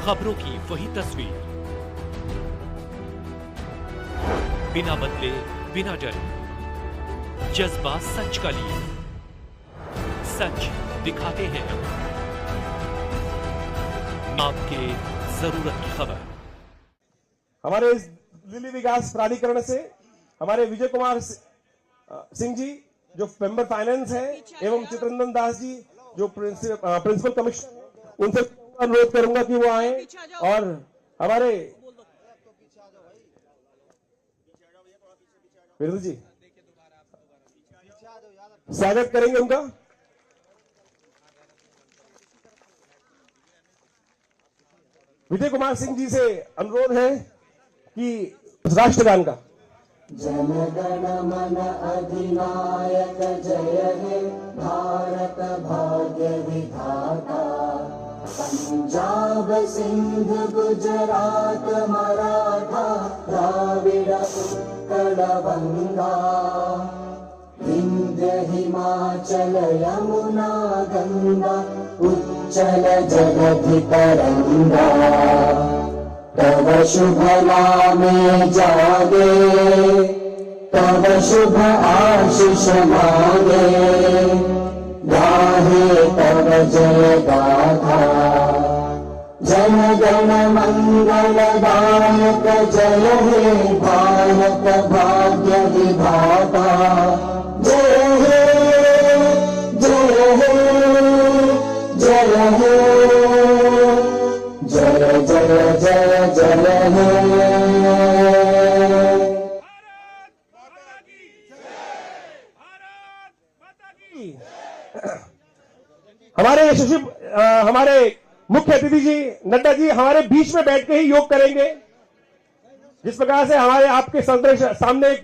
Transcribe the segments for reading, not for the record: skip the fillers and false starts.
खबरों की वही तस्वीर, बिना बदले बिना डरे, जज्बा सच का लिए, सच दिखाते हैं आपके जरूरत की खबर। हमारे इस दिल्ली विकास प्राधिकरण से हमारे विजय कुमार सिंह जी जो मेंबर फाइनेंस है एवं चित्ररंजन दास जी जो प्रिंसिपल कमिश्नर, उनसे अनुरोध करूंगा कि वो आए और हमारे विरुद्ध जी स्वागत करेंगे उनका। विजय कुमार सिंह जी से अनुरोध है कि राष्ट्रगान का जन गण मन अधिनायक जय हे भारत भाग्य विधाता, पंजाब सिंध गुजरात मराठा द्राविड़ उत्कल बंगा, विंध्य हिमाचल यमुना गंगा उच्चल जलधि तरंगा, तव शुभ नामे जागे, तव शुभ आशीष मांगे, गाहे तव जय गाथा। जन गण मंगल दायक जय हे भारत भाग्य विधाता, जय हे जय हे जय हे जय जय जय जय हे। हमारे यशस्वी हमारे मुख्य अतिथि जी नड्डा जी हमारे बीच में बैठ के ही योग करेंगे। जिस प्रकार से हमारे आपके सामने एक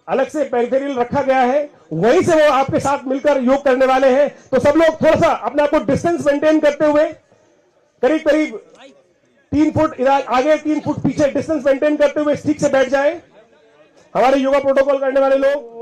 अलग से पेरिफेरल रखा गया है, वहीं से वो आपके साथ मिलकर योग करने वाले हैं। तो सब लोग थोड़ा सा अपने आप को डिस्टेंस मेंटेन करते हुए करीब करीब 3 फुट इधर आगे 3 फुट पीछे डिस्टेंस मेंटेन करते हुए ठीक से बैठ जाए। हमारे योगा प्रोटोकॉल करने वाले लोग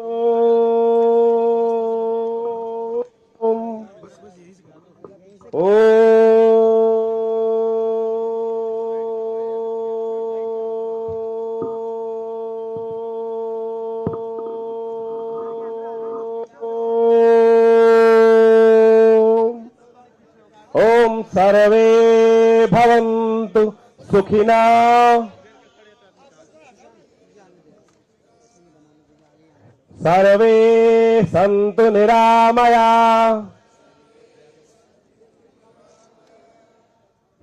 ओम सर्वे भवन्तु सुखिनः, सर्वे सन्तु निरामयाः,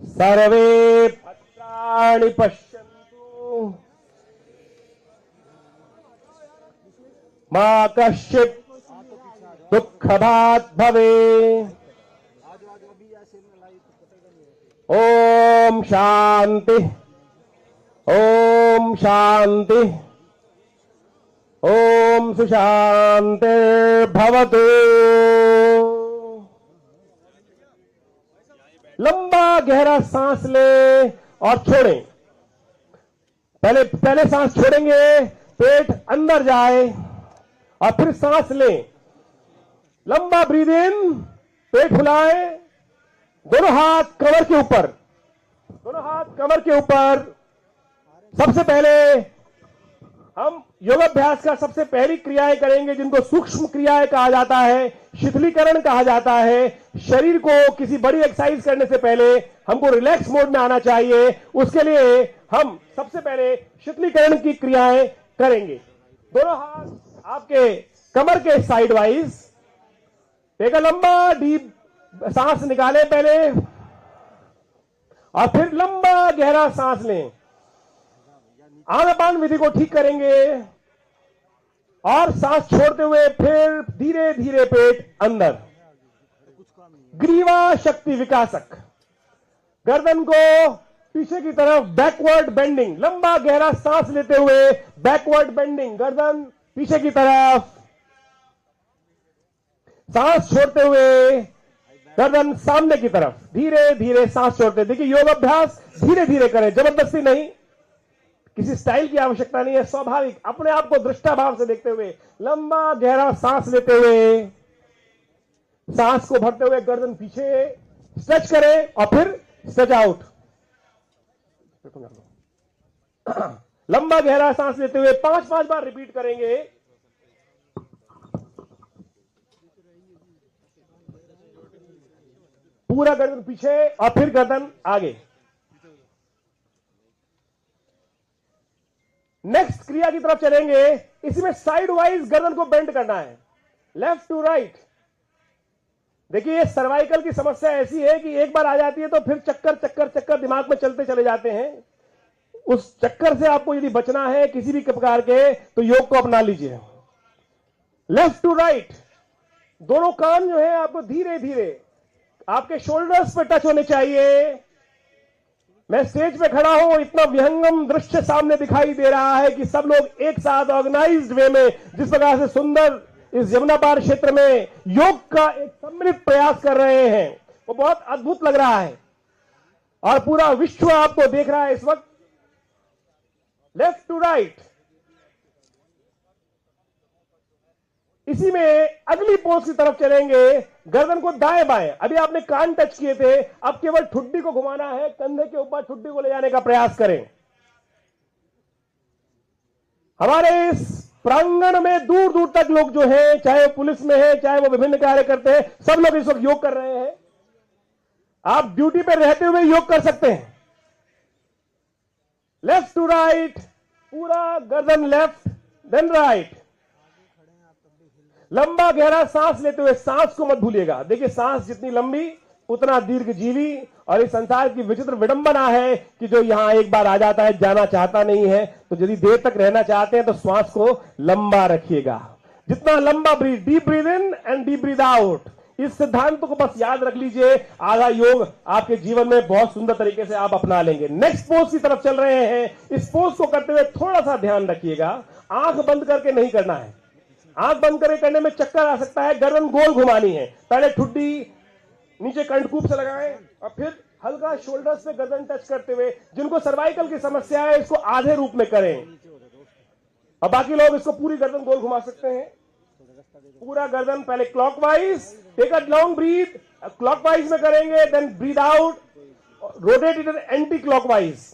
सर्वे भद्राणि पश्यन्तु, मा कश्चित् दुःखभाग् भवेत्। ओम शांति, ओम शांति, ओम सुशांति भवतु। लंबा गहरा सांस ले और छोड़ें। पहले सांस छोड़ेंगे, पेट अंदर जाए और फिर सांस लें। लंबा ब्रीद इन, पेट फुलाए, दोनों हाथ कमर के ऊपर, दोनों हाथ कमर के ऊपर। सबसे पहले हम योगाभ्यास का सबसे पहली क्रियाएं करेंगे जिनको सूक्ष्म क्रियाएं कहा जाता है, शिथिलीकरण कहा जाता है। शरीर को किसी बड़ी एक्सरसाइज करने से पहले हमको रिलैक्स मोड में आना चाहिए। उसके लिए हम सबसे पहले शिथिलीकरण की क्रियाएं करेंगे। दोनों हाथ आपके कमर के साइड वाइज, एक लंबा डीप सांस निकालें पहले और फिर लंबा गहरा सांस लें। आनापान विधि को ठीक करेंगे और सांस छोड़ते हुए फिर धीरे धीरे पेट अंदर। ग्रीवा शक्ति विकासक, गर्दन को पीछे की तरफ बैकवर्ड बेंडिंग, लंबा गहरा सांस लेते हुए बैकवर्ड बेंडिंग, गर्दन पीछे की तरफ। सांस छोड़ते हुए गर्दन सामने की तरफ, धीरे धीरे सांस छोड़ते। देखिए योग अभ्यास धीरे धीरे करें, जबरदस्ती नहीं, किसी स्टाइल की आवश्यकता नहीं है, स्वाभाविक अपने आप को दृष्टा भाव से देखते हुए लंबा गहरा सांस लेते हुए, सांस को भरते हुए गर्दन पीछे स्ट्रेच करें और फिर स्ट्रेच आउट। लंबा गहरा सांस लेते हुए 5-5 बार रिपीट करेंगे। पूरा गर्दन पीछे और फिर गर्दन आगे। नेक्स्ट क्रिया की तरफ चलेंगे। इसी में साइड वाइज गर्दन को बेंड करना है, लेफ्ट टू राइट। देखिए ये सर्वाइकल की समस्या ऐसी है कि एक बार आ जाती है तो फिर चक्कर चक्कर चक्कर दिमाग में चलते चले जाते हैं। उस चक्कर से आपको यदि बचना है किसी भी प्रकार के, तो योग को अपना लीजिए। लेफ्ट टू राइट, दोनों कान जो है आपको धीरे धीरे आपके शोल्डर्स पे टच होने चाहिए। मैं स्टेज पे खड़ा हूं, इतना विहंगम दृश्य सामने दिखाई दे रहा है कि सब लोग एक साथ ऑर्गेनाइज्ड वे में जिस प्रकार से सुंदर इस यमुना पार क्षेत्र में योग का एक सम्मिलित प्रयास कर रहे हैं, वो बहुत अद्भुत लग रहा है और पूरा विश्व आपको देख रहा है इस वक्त। लेफ्ट टू राइट, इसी में अगली पोज की तरफ चलेंगे। गर्दन को दाएं बाएं, अभी आपने कान टच किए थे, अब केवल ठुड्डी को घुमाना है, कंधे के ऊपर ठुड्डी को ले जाने का प्रयास करें। हमारे इस प्रांगण में दूर दूर तक लोग जो हैं, चाहे वो पुलिस में है, चाहे वो विभिन्न कार्य करते हैं, सब लोग इस वक्त योग कर रहे हैं। आप ड्यूटी पर रहते हुए योग कर सकते हैं। लेफ्ट टू राइट, पूरा गर्दन लेफ्ट देन राइट। लंबा गहरा सांस लेते हुए, सांस को मत भूलिएगा। देखिए सांस जितनी लंबी उतना दीर्घ जीवी, और इस संसार की विचित्र विडंबना है कि जो यहां एक बार आ जाता है जाना चाहता नहीं है। तो यदि देर तक रहना चाहते हैं तो श्वास को लंबा रखिएगा। जितना लंबा breath, deep breath in and deep breath out, इस सिद्धांत को बस याद रख लीजिए। आधा योग आपके जीवन में बहुत सुंदर तरीके से आप अपना लेंगे। नेक्स्ट पोज की तरफ चल रहे हैं। इस पोज को करते हुए थोड़ा सा ध्यान रखिएगा, आंख बंद करके नहीं करना है। आंख बंद करके करने में चक्कर आ सकता है। गर्दन गोल घुमानी है। पहले ठुड्डी नीचे कंठकूप से लगाएं और फिर हल्का शोल्डर्स पे गर्दन टच करते हुए, जिनको सर्वाइकल की समस्या है इसको आधे रूप में करें, और बाकी लोग इसको पूरी गर्दन गोल घुमा सकते हैं। पूरा गर्दन पहले clockwise, take a long breath, clockwise में करेंगे, then breath out, rotate it anti clockwise.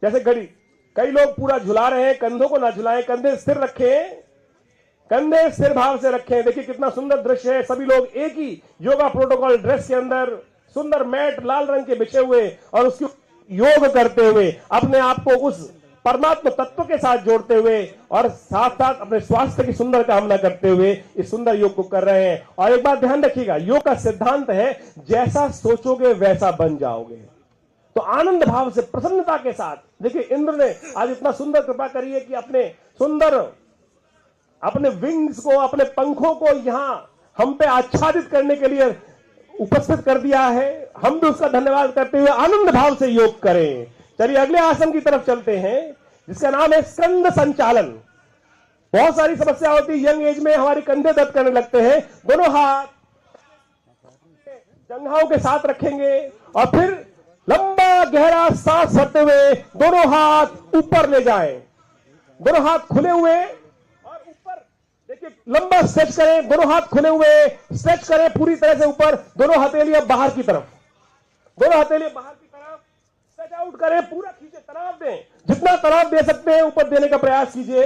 जैसे घड़ी, कई लोग पूरा झुला रहे हैं, कंधों को ना झुलाएं, कंधे स्थिर रखें, कंधे स्थिर भाव से रखें। देखिए कितना सुंदर दृश्य है। सभी लोग एक ही योगा प्रोटोकॉल ड्रेस के अंदर, सुंदर मैट लाल रंग के बिछे हुए, और उसकी योग करते हुए अपने आप को उस परमात्मा तत्व के साथ जोड़ते हुए और साथ साथ अपने स्वास्थ्य की सुंदर कामना करते हुए इस सुंदर योग को कर रहे हैं। और एक बात ध्यान रखिएगा, योग का सिद्धांत है जैसा सोचोगे वैसा बन जाओगे। तो आनंद भाव से, प्रसन्नता के साथ, देखिए इंद्र ने आज इतना सुंदर कृपा करी है कि अपने विंग्स को, अपने पंखों को यहां हम पे आच्छादित करने के लिए उपस्थित कर दिया है। हम भी उसका धन्यवाद करते हुए आनंद भाव से योग करें। चलिए अगले आसन की तरफ चलते हैं, जिसका नाम है स्कंद संचालन। बहुत सारी समस्या होती है यंग एज में, हमारे कंधे दर्द करने लगते हैं। दोनों हाथ जंघाओं के साथ रखेंगे और फिर लंबा गहरा सांस भरते हुए दोनों हाथ ऊपर ले जाएं। दोनों हाथ खुले हुए और ऊपर, देखिए लंबा स्ट्रेच करें, दोनों हाथ खुले हुए स्ट्रेच करें पूरी तरह से ऊपर। दोनों हथेलियां बाहर की तरफ, दोनों हथेलियां बाहर की तरफ स्ट्रेच आउट करें, पूरा खींचे, तनाव दें, जितना तनाव दे सकते हैं ऊपर देने का प्रयास कीजिए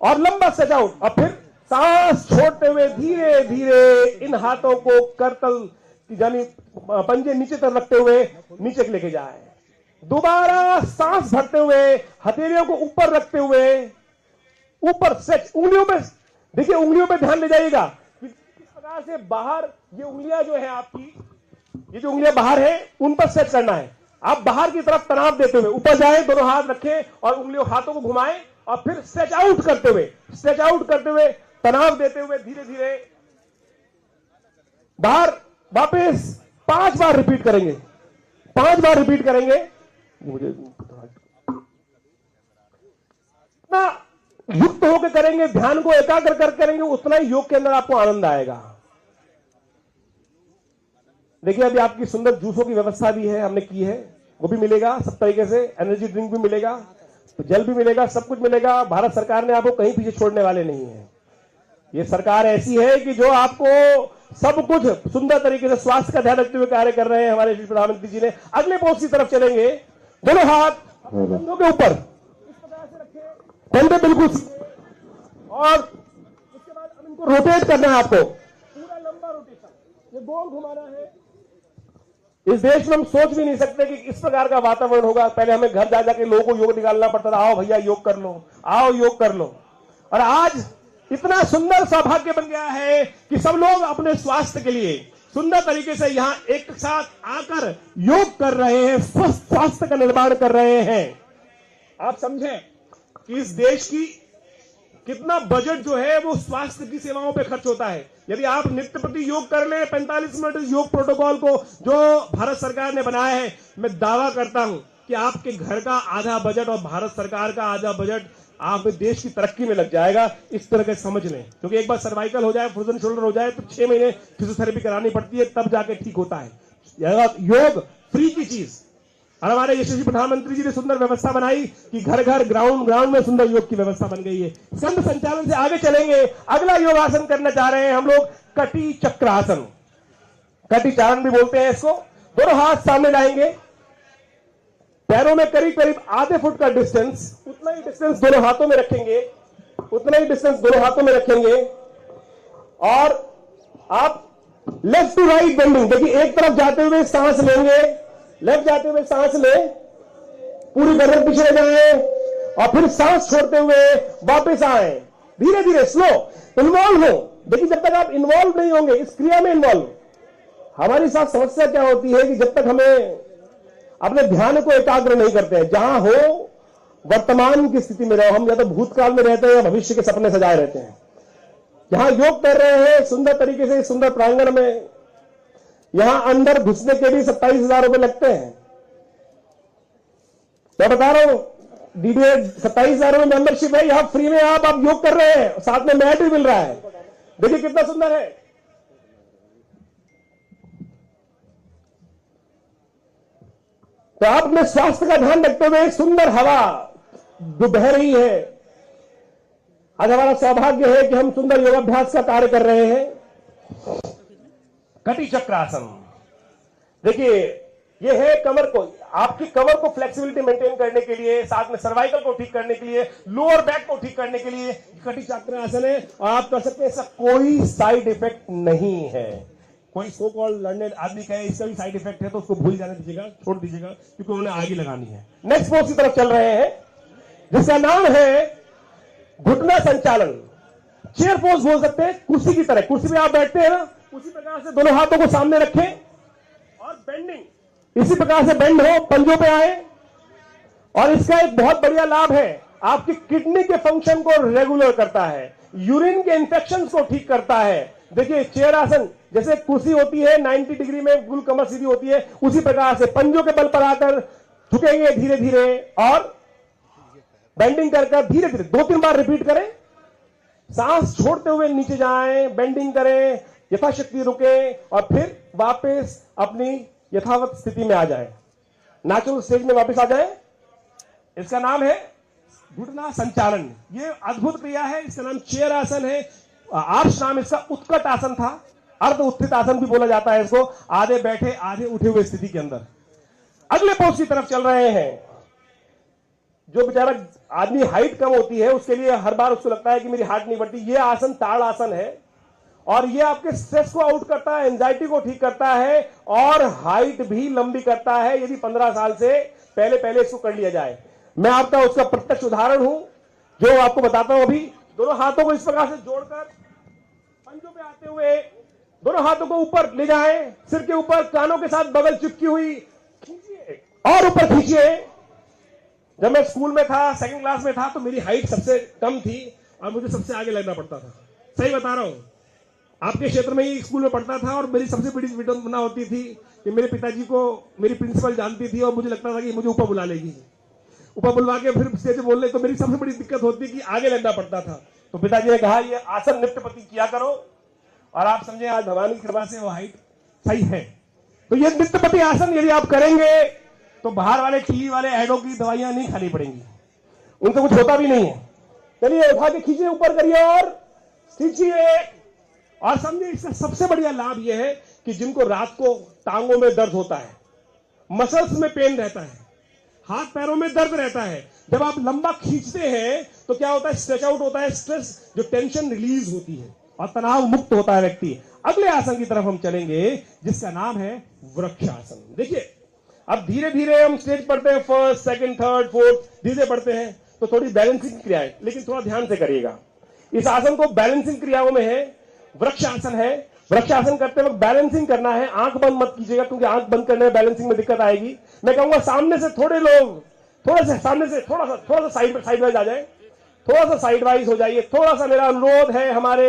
और लंबा स्ट्रेच आउट। और फिर सांस छोड़ते हुए धीरे धीरे इन हाथों को करतल यानी पंजे नीचे तरफ रखते हुए नीचे लेके जाए। दोबारा सांस भरते हुए हथेलियों को ऊपर रखते हुए ऊपर स्ट्रेच। उंगलियों पे देखिए, उंगलियों पे ध्यान ले जाइएगा कि किस प्रकार से बाहर ये उंगलियां जो है आपकी, ये जो उंगलियां बाहर है उन पर स्ट्रेच करना है। आप बाहर की तरफ तनाव देते हुए ऊपर जाएं, दोनों हाथ रखें और उंगलियों हाथों को घुमाएं और फिर स्ट्रेच आउट करते हुए तनाव देते हुए धीरे धीरे बाहर वापस 5 बार रिपीट करेंगे। 5 बार रिपीट करेंगे। मुझे इतना युक्त होकर करेंगे, ध्यान को एकाग्र कर करेंगे, उतना ही योग के अंदर आपको आनंद आएगा। देखिए अभी आपकी सुंदर जूसों की व्यवस्था भी है, हमने की है, वो भी मिलेगा सब तरीके से। एनर्जी ड्रिंक भी मिलेगा, जल भी मिलेगा, सब कुछ मिलेगा। भारत सरकार ने आपको कहीं पीछे छोड़ने वाले नहीं है। ये सरकार ऐसी है कि जो आपको सब कुछ सुंदर तरीके से स्वास्थ्य का ध्यान रखते हुए कार्य कर रहे हैं हमारे प्रधानमंत्री जी ने। अगले पोस्ट की तरफ चलेंगे। दोनों हाथ कंधों के ऊपर इस प्रकार से रखें, कंधे बिल्कुल सीधे, और उसके बाद अब इनको रोटेट करना है आपको, पूरा लंबा रोटेशन, ये गोल घुमाना है। इस देश में हम सोच भी नहीं सकते कि इस प्रकार का वातावरण होगा। पहले हमें घर जा जाके लोगों को योग निकालना पड़ता था, आओ भैया योग कर लो, आओ योग कर लो। और आज इतना सुंदर सौभाग्य बन गया है कि सब लोग अपने स्वास्थ्य के लिए सुंदर तरीके से यहां एक साथ आकर योग कर रहे हैं, स्वस्थ स्वास्थ्य का निर्माण कर रहे हैं। आप समझें कि इस देश की कितना बजट जो है वो स्वास्थ्य की सेवाओं पे खर्च होता है। यदि आप नित्य प्रति योग कर ले 45 मिनट योग प्रोटोकॉल को जो भारत सरकार ने बनाया है, मैं दावा करता हूं कि आपके घर का आधा बजट और भारत सरकार का आधा बजट आप देश की तरक्की में लग जाएगा। इस तरह के समझ लें, क्योंकि एक बार सर्वाइकल हो जाए, फ्रोजन शोल्डर हो जाए तो 6 महीने फिजियोथेरेपी करानी पड़ती है, तब जाके ठीक होता है। योग फ्री की चीज, और हमारे यशस्वी प्रधानमंत्री जी ने सुंदर व्यवस्था बनाई कि घर घर ग्राउंड में सुंदर योग की व्यवस्था बन गई है। संघ संचालन से आगे चलेंगे। अगला योगासन करना चाह रहे हैं हम लोग, कटी चक्रासन, कटी चारण भी बोलते हैं इसको। दोनों हाथ सामने लाएंगे, पैरों में करीब करीब आधे फुट का डिस्टेंस, उतना ही डिस्टेंस दोनों हाथों में रखेंगे, उतना ही डिस्टेंस दोनों हाथों में रखेंगे, और आप लेफ्ट टू राइट बेंडिंग, देखिए एक तरफ जाते हुए सांस लेंगे, लेफ्ट जाते हुए सांस ले, पूरी गर्दन पीछे ले जाए, और फिर सांस छोड़ते हुए वापस आए, धीरे धीरे स्लो, इन्वॉल्व हो। देखिए जब तक आप इन्वॉल्व नहीं होंगे इस क्रिया में, इन्वॉल्व, हमारी साथ समस्या क्या होती है कि जब तक हमें अपने ध्यान को एकाग्र नहीं करते हैं, जहां हो वर्तमान की स्थिति में रहो, हम या तो भूतकाल में रहते हैं या भविष्य के सपने सजाए रहते हैं। जहां योग कर रहे हैं सुंदर तरीके से, सुंदर प्रांगण में, यहां अंदर घुसने के भी 27,000 रुपए लगते हैं। मैं बता रहा हूं, डीडीए 27,000 रुपए मेंबरशिप है, यहां फ्री में आप योग कर रहे हैं, साथ में मैट भी मिल रहा है। देखिए कितना सुंदर है। तो आप अपने स्वास्थ्य का ध्यान रखते हुए सुंदर हवा जो बह रही है, आज हमारा सौभाग्य है कि हम सुंदर योगाभ्यास का कार्य कर रहे हैं। कटी चक्रासन, देखिए ये है कमर को, आपकी कमर को फ्लेक्सिबिलिटी मेंटेन करने के लिए, साथ में सर्वाइकल को ठीक करने के लिए, लोअर बैक को ठीक करने के लिए कटी चक्रासन है, और आप कर सकते हैं। इसका कोई साइड इफेक्ट नहीं है। कोई सो कॉल्ड लर्नेड आदमी कहे इसका भी साइड इफेक्ट है तो उसको भूल जाने दीजिएगा, छोड़ दीजिएगा, क्योंकि उन्हें आगे लगानी है। नेक्स्ट पोज की तरफ चल रहे हैं जिसका नाम है घुटना संचालन, चेयर पोज बोल सकते हैं, कुर्सी की तरह। कुर्सी पे आप बैठते हैं ना, उसी प्रकार से दोनों हाथों को सामने रखें और बेंडिंग इसी प्रकार से बेंड हो, पंजों पे आए। और इसका एक बहुत बढ़िया लाभ है, आपकी किडनी के फंक्शन को रेगुलर करता है, यूरिन के इंफेक्शन को ठीक करता है। देखिए चेयर आसन, जैसे कुर्सी होती है 90 डिग्री में, गुल कमर सीधी होती है, उसी प्रकार से पंजों के बल पर आकर झुकेंगे धीरे धीरे, और बेंडिंग कर धीरे धीरे 2-3 बार रिपीट करें। सांस छोड़ते हुए नीचे जाएं, बेंडिंग करें, यथाशक्ति रुके, और फिर वापस अपनी यथावत स्थिति में आ जाएं, नेचुरल स्टेज में वापस आ जाएं। इसका नाम है घुटना संचालन। ये अद्भुत क्रिया है, इसका नाम चेयर आसन है। आर्ष नाम इसका उत्कट आसन था, अर्ध उत्थित आसन भी बोला जाता है इसको, आधे बैठे आधे उठे हुए स्थिति के अंदर। अगले पोज की तरफ चल रहे हैं। जो बेचारा आदमी हाइट कम होती है उसके लिए हर बार उसको लगता है कि मेरी हाइट नहीं बढ़ती, ये आसन ताड़ आसन है, और ये आपके स्ट्रेस को आउट करता है, एंजाइटी को ठीक करता है, और हाइट भी लंबी करता है यदि 15 साल से पहले इसको कर लिया जाए। मैं आपका उसका प्रत्यक्ष उदाहरण हूं जो आपको बताता हूं। अभी दोनों हाथों को इस प्रकार से जोड़कर पंजों पे आते हुए दोनों हाथों को ऊपर ले जाएं, सिर के ऊपर, कानों के साथ बगल चिपकी हुई, खींचिए और ऊपर खींचिए। जब मैं स्कूल में था, 2nd क्लास में था, तो मेरी हाइट सबसे कम थी और मुझे सबसे आगे लगना पड़ता था। सही बता रहा हूं, आपके क्षेत्र में ही स्कूल में पढ़ता था, और मेरी सबसे बड़ी विडंबना होती थी कि मेरे पिताजी को मेरी प्रिंसिपल जानती थी और मुझे लगता था कि मुझे ऊपर बुला लेगी, ऊपर बुलवा के फिर स्टेज पे बोल ले, तो मेरी सबसे बड़ी दिक्कत होती कि आगे लगना पड़ता था। तो पिताजी ने कहा ये आसन नित्यपति किया करो, और आप समझे आज भगवान की कृपा से वो हाइट सही है। तो ये नित्यपति आसन यदि आप करेंगे तो बाहर वाले टीवी वाले एडों की दवाइयां नहीं खानी पड़ेंगी, उनसे कुछ होता भी नहीं है। चलिए उठा के खींचिए, ऊपर करिए और खींचिए। और समझिए इसका सबसे बढ़िया लाभ यह है कि जिनको रात को टांगों में दर्द होता है, मसल्स में पेन रहता है, हाथ पैरों में दर्द रहता है। जब आप लंबा खींचते हैं तो क्या होता है, स्ट्रेच आउट होता है, स्ट्रेस जो टेंशन रिलीज होती है और तनाव मुक्त होता है व्यक्ति। अगले आसन की तरफ हम चलेंगे जिसका नाम है वृक्षासन। देखिए अब धीरे धीरे हम स्टेज पढ़ते हैं, फर्स्ट सेकंड थर्ड फोर्थ धीरे पढ़ते हैं तो थोड़ी बैलेंसिंग क्रिया है, लेकिन थोड़ा ध्यान से करिएगा। इस आसन को बैलेंसिंग क्रियाओं में है, वृक्षासन है। वृक्षासन करते वक्त बैलेंसिंग करना है, आंख बंद मत कीजिएगा क्योंकि आंख बंद करने में बैलेंसिंग में दिक्कत आएगी। मैं कहूंगा सामने से थोड़े लोग थोड़ा सा सामने से थोड़ा सा साइड वाइज आ जाए, थोड़ा सा साइड वाइज हो जाइए। थोड़ा सा मेरा अनुरोध है हमारे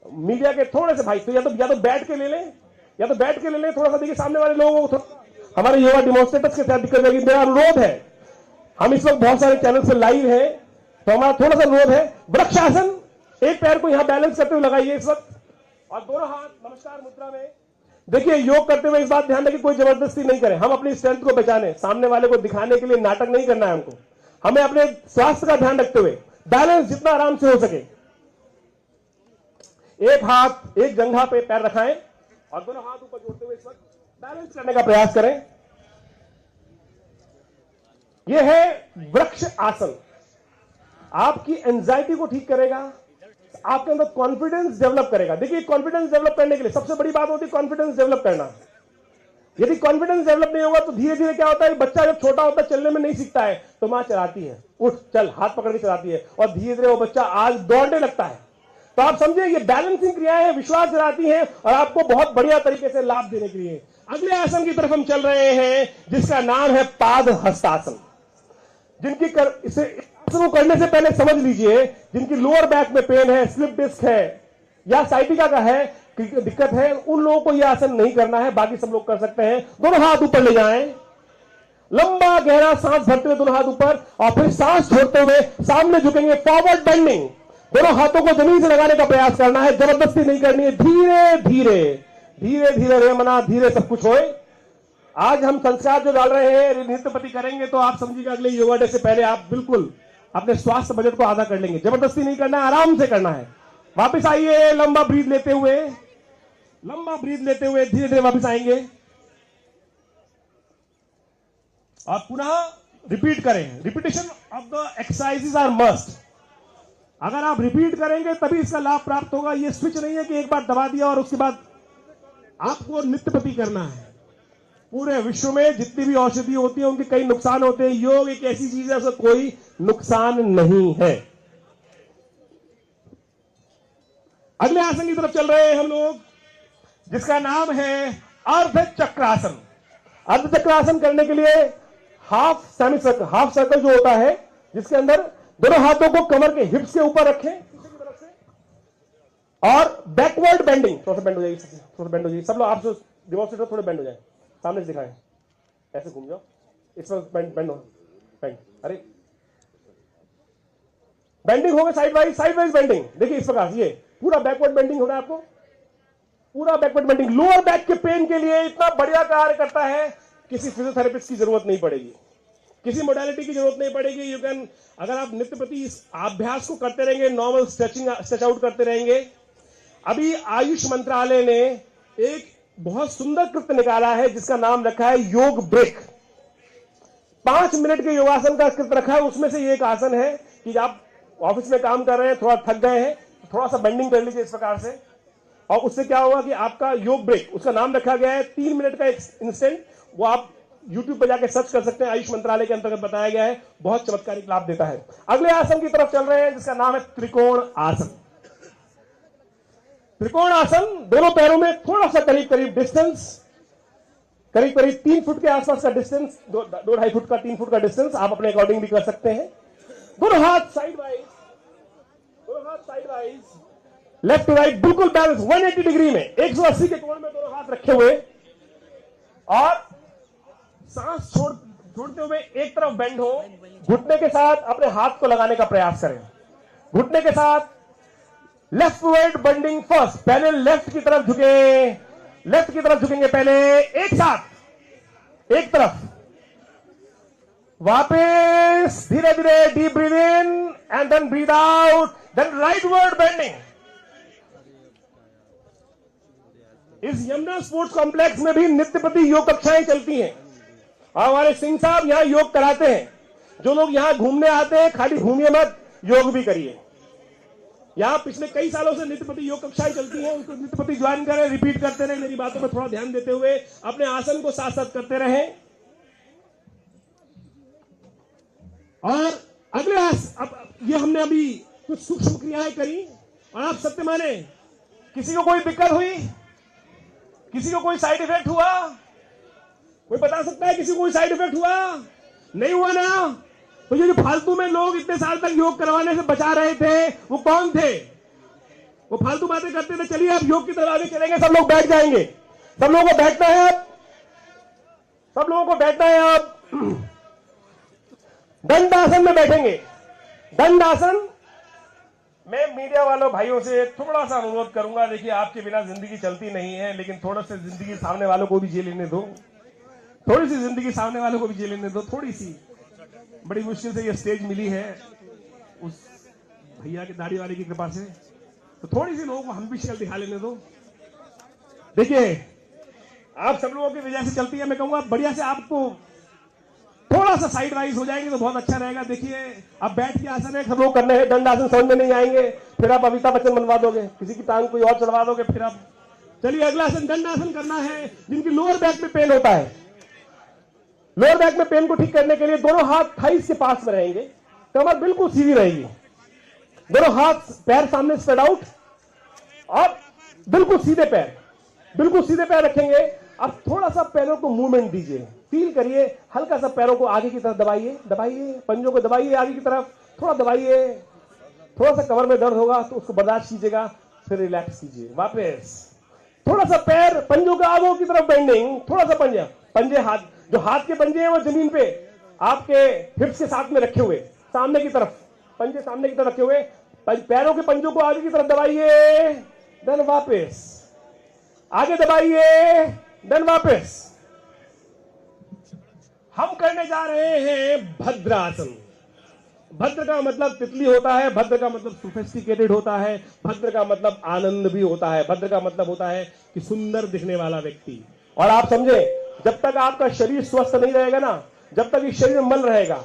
मीडिया के थोड़े से भाई, तो या तो बैठ के ले लें, या तो बैठ के ले लें। थोड़ा सा देखिए सामने वाले लोगों को, हमारे योगा डिमोन्स्ट्रेटर्स के साथ दिक्कत होगी। मेरा अनुरोध है, हम इस वक्त बहुत सारे चैनल से लाइव है तो हमारा थोड़ा सा अनुरोध है, वृक्षासन एक पैर को यहां बैलेंस करते हुए लगाइए इस वक्त और दोनों हाथ नमस्कार मुद्रा में। देखिए योग करते हुए इस बात ध्यान रखिए कोई जबरदस्ती नहीं करें, हम अपनी स्ट्रेंथ को पहचाने, सामने वाले को दिखाने के लिए नाटक नहीं करना है हमको। हमें अपने स्वास्थ्य का ध्यान रखते हुए बैलेंस जितना आराम से हो सके, एक हाथ एक जंघा पे पैर रखाएं और दोनों हाथ ऊपर जोड़ते हुए इस वक्त बैलेंस करने का प्रयास करें। यह है वृक्ष आसन, आपकी एंजाइटी को ठीक करेगा, आपके अंदर कॉन्फिडेंस डेवलप करेगा। देखिए कॉन्फिडेंस डेवलप करने के लिए सबसे बड़ी बात होती है कॉन्फिडेंस डेवलप करना। यदि कॉन्फिडेंस डेवलप नहीं होगा तो धीरे धीरे क्या होता है, बच्चा जब छोटा होता है चलने में नहीं सीखता है तो मां चलाती है, उठ चल हाथ पकड़ के चलाती है और धीरे धीरे वो बच्चा आज दौड़ने लगता है। तो आप समझिए ये बैलेंसिंग क्रियाएं हैं, विश्वास दिलाती हैं और आपको बहुत बढ़िया तरीके से लाभ देने के लिए। अगले आसन की तरफ हम चल रहे हैं जिसका नाम है पाद हस्तासन। जिनकी इसे आसन को करने से पहले समझ लीजिए, जिनकी लोअर बैक में पेन है, स्लिप डिस्क है या साइटिका का है, दिक्कत है, उन लोगों को यह आसन नहीं करना है, बाकी सब लोग कर सकते हैं। दोनों हाथ ऊपर ले जाएं, लंबा गहरा सांस भरते हुए दोनों हाथ ऊपर और फिर सांस छोड़ते हुए सामने झुकेंगे, फॉरवर्ड बेंडिंग। दोनों हाथों को जमीन से लगाने का प्रयास करना है, जबरदस्ती नहीं करनी है, धीरे धीरे धीरे धीरे रे मना धीरे सब कुछ होए। आज हम संस्कार जो डाल रहे हैं नृत्यपति करेंगे तो आप समझिएगा अगले योगा डे से पहले आप बिल्कुल अपने स्वास्थ्य बजट को आधा कर लेंगे। जबरदस्ती नहीं करना है, आराम से करना है। वापस आइए, लंबा ब्रीथ लेते हुए धीरे धीरे वापस आएंगे और पुनः रिपीट करें। Repetition of the exercises are must. अगर आप रिपीट करेंगे तभी इसका लाभ प्राप्त होगा। ये स्विच नहीं है कि एक बार दबा दिया और उसके बाद आपको नृत्यपति करना है। पूरे विश्व में जितनी भी औषधि होती है उनके कई नुकसान होते हैं, योग एक ऐसी चीज है उसका कोई नुकसान नहीं है। अगले आसन की तरफ चल रहे हैं हम लोग जिसका नाम है अर्ध चक्रासन। अर्ध चक्रासन करने के लिए half semi circle, half circle जो होता है जिसके अंदर दोनों हाथों को कमर के हिप्स के ऊपर रखें पीछे की तरफ से और बैकवर्ड बेंडिंग। थोड़ा सा बेंड हो जाएगी, थोड़ा बेंड हो जाएगी। सब लोग आप जो डिमॉन्स्ट्रेटर थोड़े बेंड हो जाए, सामने से दिखाएं, ऐसे घूम जाओ, इस वक्त बेंड हो, बेंड, अरे बेंडिंग होगा साइड वाइज बेंडिंग। देखिए इस प्रकार ये पूरा बैकवर्ड बेंडिंग हो रहा है आपको, पूरा बैकवर्ड बेंडिंग। लोअर बैक के पेन के लिए इतना बढ़िया कार्य करता है, किसी फिजियोथेरेपिस्ट की जरूरत नहीं पड़ेगी, किसी मोडालिटी की जरूरत नहीं पड़ेगी। यू कैन, अगर आप नित्यप्रति इस अभ्यास को करते रहेंगे, नॉर्मल स्ट्रेच आउट करते रहेंगे। अभी आयुष मंत्रालय ने एक बहुत सुंदर कृत्य निकाला है जिसका नाम रखा है योग ब्रेक। 5 मिनट के योगासन का कृत्य रखा है, उसमें से ये एक आसन है कि आप ऑफिस में काम कर रहे हैं, थोड़ा थक गए हैं, तो थोड़ा सा बेंडिंग कर लीजिए इस प्रकार से और उससे क्या होगा कि आपका योग ब्रेक, उसका नाम रखा गया है 3 मिनट का एक इंस्टेंट। वो आप YouTube पर जाके सर्च कर सकते हैं, आयुष मंत्रालय के अंतर्गत बताया गया है, बहुत चमत्कारिक लाभ देता है। अगले आसन की तरफ चल रहे हैं जिसका नाम है त्रिकोण आसन। त्रिकोण आसन, दोनों पैरों में थोड़ा सा करीब करीब डिस्टेंस, करीब 3 फुट के आसपास का डिस्टेंस, 2-2.5 फुट का 3 फुट का डिस्टेंस आप अपने अकॉर्डिंग भी कर सकते हैं। दोनों हाथ side wise, left to right बिल्कुल बैलेंस 180 डिग्री में, 180 के कोण में दोनों हाथ रखे हुए और सांस छोड़ते हुए एक तरफ बेंड हो, घुटने के साथ अपने हाथ को लगाने का प्रयास करें। घुटने के साथ लेफ्ट वर्ड बेंडिंग फर्स्ट, पहले लेफ्ट की तरफ झुकेंगे पहले एक साथ एक तरफ, वापस धीरे धीरे deep breath in and then breath out, then rightward bending. इस यमुना स्पोर्ट्स कॉम्प्लेक्स में भी नित्यप्रति योग कक्षाएं चलती हैं। और हमारे सिंह साहब यहाँ योग कराते हैं। जो लोग यहाँ घूमने आते हैं, खाली घूमिए मत, योग भी करिए। यहाँ पिछले कई सालों से नित्यपति योग कक्षाएं चलती हैं, उनको नित्यपति ज्वाइन करें, रिपीट करते रहे, मेरी बातों में थोड़ा ध्यान देते हुए अपने आसन को साथ साथ करते रहें। और अगले अब ये हमने अभी कुछ सूक्ष्म क्रियाएं करी, और आप सत्य माने, किसी को कोई दिक्कत हुई, किसी को कोई साइड इफेक्ट हुआ, कोई बता सकता है किसी को कोई साइड इफेक्ट हुआ? नहीं हुआ ना? तो ये जो फालतू में लोग इतने साल तक योग करवाने से बचा रहे थे, वो कौन थे? वो फालतू बातें करते थे। चलिए अब योग की तरफ आगे चलेंगे, सब लोग बैठ जाएंगे। सब लोगों को बैठना है अब, सब लोगों को बैठना है अब। दंडासन में बैठेंगे। दंडासन मैं मीडिया वालों भाइयों से थोड़ा सा अनुरोध करूंगा, देखिए आपके बिना जिंदगी चलती नहीं है, लेकिन थोड़ा सा जिंदगी सामने वालों को भी जी लेने दो, थोड़ी सी जिंदगी सामने वालों को भी जी लेने दो, थोड़ी सी। बड़ी मुश्किल से ये स्टेज मिली है उस भैया की दाढ़ी वाले की कृपा से, तो थोड़ी सी लोगों को हम भी शक्ल दिखा लेने दो। देखिए आप सब लोगों की वजह से चलती है, मैं कहूंगा बढ़िया से आपको थोड़ा सा साइड वाइज हो जाएंगे तो बहुत अच्छा रहेगा। देखिए अब बैठ के आसन है, सब लोग करने हैं। दंड आसन समझ में नहीं आएंगे, फिर आप अमिताभ बच्चन बनवा दोगे, किसी की टांग कोई और चढ़वा दोगे, फिर आप चलिए अगला आसन दंड आसन करना है। जिनकी लोअर बैक में पेन होता है, लोअर बैक में पेन को ठीक करने के लिए दोनों हाथ थाइस के पास में रहेंगे, कमर बिल्कुल सीधी रहेगी, दोनों हाथ पैर सामने स्प्रेड आउट और बिल्कुल सीधे पैर, बिल्कुल सीधे पैर रखेंगे। अब थोड़ा सा पैरों को मूवमेंट दीजिए, फील करिए, हल्का सा पैरों को आगे की तरफ दबाइए, दबाइए, पंजों को दबाइए आगे की तरफ, थोड़ा दबाइए। थोड़ा सा कमर में दर्द होगा तो उसको बर्दाश्त कीजिएगा, फिर रिलैक्स कीजिए। वापस थोड़ा सा पैर, पंजों का आगे की तरफ बेंडिंग, थोड़ा सा पंजे हाथ, जो हाथ के पंजे हैं वो जमीन पे आपके हिप्स के साथ में रखे हुए, सामने की तरफ, पंजे सामने की तरफ रखे हुए, पैरों के पंजों को आगे की तरफ दबाइए, देन वापस आगे दबाइए, देन वापस। हम करने जा रहे हैं भद्रासन। भद्र का मतलब तितली होता है, भद्र का मतलब सोफिस्टिकेटेड होता है, भद्र का मतलब आनंद भी होता है, भद्र का मतलब होता है कि सुंदर दिखने वाला व्यक्ति। और आप समझे, जब तक आपका शरीर स्वस्थ नहीं रहेगा ना, जब तक इस शरीर में मल रहेगा,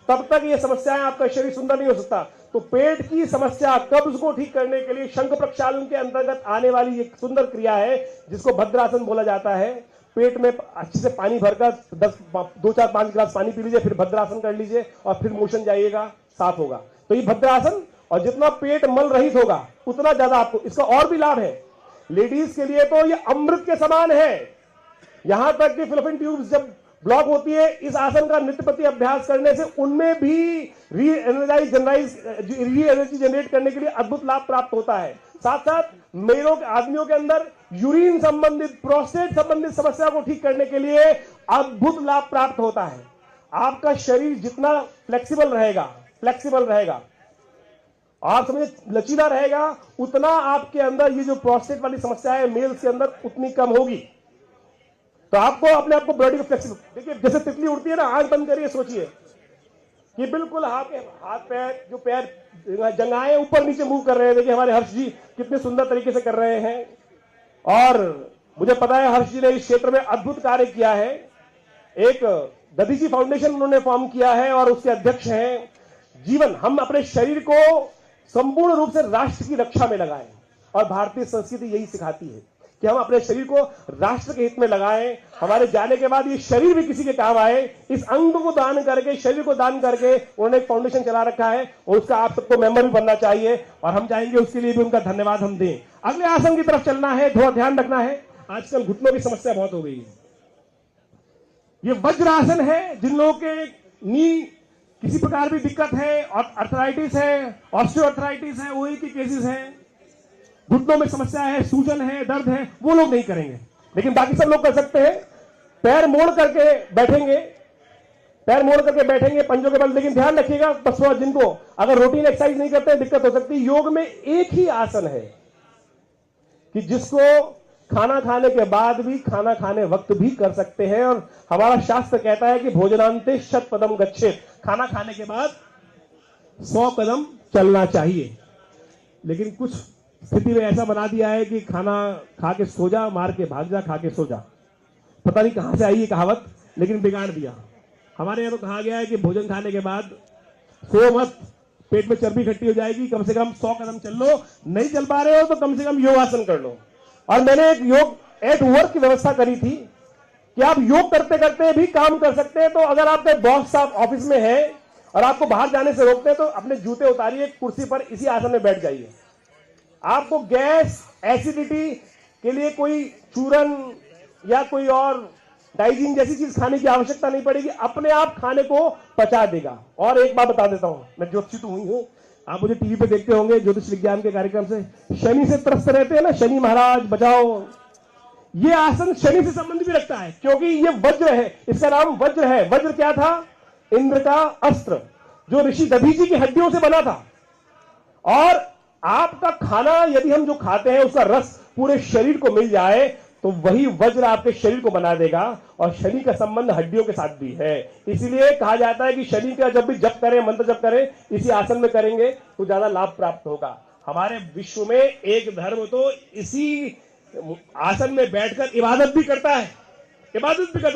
तब तक ये समस्याएं, आपका शरीर सुंदर नहीं हो सकता। तो पेट की समस्या, कब्ज को ठीक करने के लिए शंख प्रक्षालन के अंतर्गत आने वाली एक सुंदर क्रिया है जिसको भद्रासन बोला जाता है। पेट में अच्छे से पानी भरकर 2 4 5 गिलास पानी पी लीजिए, फिर भद्रासन कर लीजिए और फिर मोशन जाइएगा, साफ होगा। तो ये भद्रासन, और जितना पेट मल रहित होगा उतना ज्यादा आपको इसका और भी लाभ है। लेडीज के लिए तो ये अमृत के समान है। यहां तक कि फिलोपियन ट्यूब्स जब ब्लॉक होती है, इस आसन का नित्यपति अभ्यास करने से उनमें भी री एनर्जी जनरेट करने के लिए अद्भुत लाभ प्राप्त होता है। साथ साथ मेलों के आदमियों के अंदर यूरिन संबंधित, प्रोस्टेट संबंधित समस्या को ठीक करने के लिए अद्भुत लाभ प्राप्त होता है। आपका शरीर जितना फ्लेक्सिबल रहेगा, आप समझे लचीला रहेगा, उतना आपके अंदर ये जो प्रोस्टेट वाली समस्या है मेल्स के अंदर उतनी कम होगी। तो आपको अपने आप को बॉडी को फ्लेक्सिबल, देखिए जैसे तितली उड़ती है ना, आंख बंद करिए, सोचिए कि बिल्कुल हाथ पैर, जो पैर जंगाएं ऊपर नीचे मूव कर रहे हैं। देखिए हमारे हर्ष जी कितने सुंदर तरीके से कर रहे हैं, और मुझे पता है हर्ष जी ने इस क्षेत्र में अद्भुत कार्य किया है। एक दधीची फाउंडेशन उन्होंने फॉर्म किया है और उसके अध्यक्ष हैं। जीवन, हम अपने शरीर को संपूर्ण रूप से राष्ट्र की रक्षा में लगाएं, और भारतीय संस्कृति यही सिखाती है कि हम अपने शरीर को राष्ट्र के हित में लगाएं। हमारे जाने के बाद ये शरीर भी किसी के काम आए, इस अंग को दान करके, शरीर को दान करके उन्होंने एक फाउंडेशन चला रखा है, और उसका आप सबको मेंबर भी बनना चाहिए, और हम चाहेंगे उसके लिए भी उनका धन्यवाद हम दें। अगले आसन की तरफ चलना है, थोड़ा ध्यान रखना है, आजकल घुटनों की समस्या बहुत हो गई है। ये वज्रासन है। जिन लोगों के नी किसी प्रकार की दिक्कत है, और अर्थराइटिस है, ऑस्टियोआर्थराइटिस है, ओई की केसेस है, घुटनों में समस्या है, सूजन है, दर्द है, वो लोग नहीं करेंगे, लेकिन बाकी सब लोग कर सकते हैं। पैर मोड़ करके बैठेंगे, पंजों के बल। लेकिन ध्यान रखिएगा, बस जिनको अगर रूटीन एक्सरसाइज नहीं करते हैं, दिक्कत हो सकती है। योग में एक ही आसन है कि जिसको खाना खाने के बाद भी, खाना खाने वक्त भी कर सकते हैं, और हमारा शास्त्र कहता है कि भोजनांते शत पदम गच्छेत, खाना खाने के बाद 100 कदम चलना चाहिए। लेकिन कुछ स्थिति में ऐसा बना दिया है कि खाना खा के सो जा, मार के भाग जा, खा के सो जा। पता नहीं कहां से आई ये कहावत, लेकिन बिगाड़ दिया। हमारे यहाँ तो कहा गया है कि भोजन खाने के बाद सो मत, पेट में चर्बी इकट्ठी हो जाएगी, कम से कम 100 कदम चल लो, नहीं चल पा रहे हो तो कम से कम योगासन कर लो। और मैंने एक योग एट वर्क की व्यवस्था करी थी कि आप योग करते करते भी काम कर सकते हैं। तो अगर आपके बॉस साहब ऑफिस में है और आपको बाहर जाने से रोकते हैं तो अपने जूते उतारिए, कुर्सी पर इसी आसन में बैठ जाइए। आपको गैस, एसिडिटी के लिए कोई चूरन या कोई और डाइजिन जैसी चीज खाने की आवश्यकता नहीं पड़ेगी, अपने आप खाने को पचा देगा। और एक बात बता देता हूं, मैं ज्योतिषी तो हुई हूं, आप मुझे टीवी पे देखते होंगे ज्योतिष विज्ञान के कार्यक्रम से, शनि से त्रस्त रहते हैं ना, शनि महाराज बचाओ। ये आसन शनि से संबंध भी रखता है क्योंकि ये वज्र है, इसका नाम वज्र है। वज्र क्या था? इंद्र का अस्त्र, जो ऋषि दधीची की हड्डियों से बना था। और आपका खाना यदि हम जो खाते हैं उसका रस पूरे शरीर को मिल जाए तो वही वज्र आपके शरीर को बना देगा। और शनि का संबंध हड्डियों के साथ भी है, इसीलिए कहा जाता है कि शनि का जब भी जप करें, मंत्र जप करें, इसी आसन में करेंगे तो ज्यादा लाभ प्राप्त होगा। हमारे विश्व में एक धर्म तो इसी आसन में बैठकर इबादत भी करता है,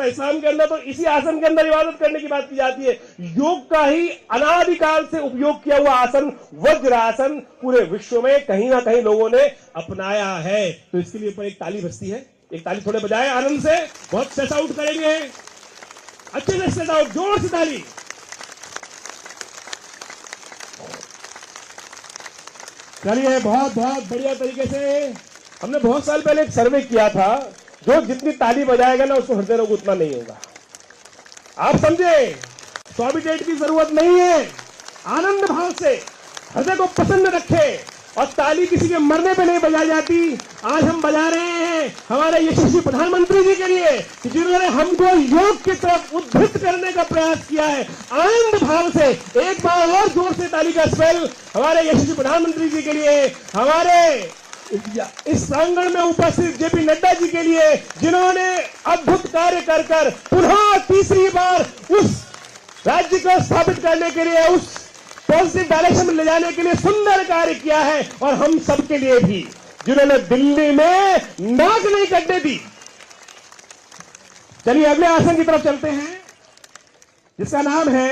इस्लाम के अंदर तो इसी आसन के अंदर इबादत करने की बात की जाती है। योग का ही अनादिकाल से उपयोग किया हुआ आसन वज्र आसन पूरे विश्व में कहीं ना कहीं लोगों ने अपनाया है। तो इसके लिए ऊपर एक ताली बजती है, एक ताली थोड़े बजाए आनंद से, बहुत स्ट्रेस आउट करेंगे, अच्छे से स्ट्रेस आउट, जोर से ताली। चलिए, बहुत बहुत बढ़िया तरीके से। हमने बहुत साल पहले एक सर्वे किया था, जो जितनी ताली बजाएगा ना उसको हृदय रोग उतना नहीं होगा। आप समझे, सॉबिटेट की जरूरत नहीं है, आनंद भाव से हृदय को प्रसन्न रखे। और ताली किसी के मरने पे नहीं बजाई जाती। आज हम बजा रहे हैं हमारे यशस्वी प्रधानमंत्री जी के लिए, जिन्होंने हमको योग की तरफ उद्धृत करने का प्रयास किया है। आनंद भाव से एक बार और जोर से ताली का स्पेल हमारे यशस्वी प्रधानमंत्री जी के लिए, हमारे इस प्रांगण में उपस्थित जेपी नड्डा जी के लिए, जिन्होंने अद्भुत कार्य कर पुनः तीसरी बार उस राज्य को स्थापित करने के लिए, उस पॉजिटिव डायरेक्शन में ले जाने के लिए सुंदर कार्य किया है। और हम सबके लिए भी, जिन्होंने दिल्ली में नाक नहीं कटने दी। चलिए अगले आसन की तरफ चलते हैं, जिसका नाम है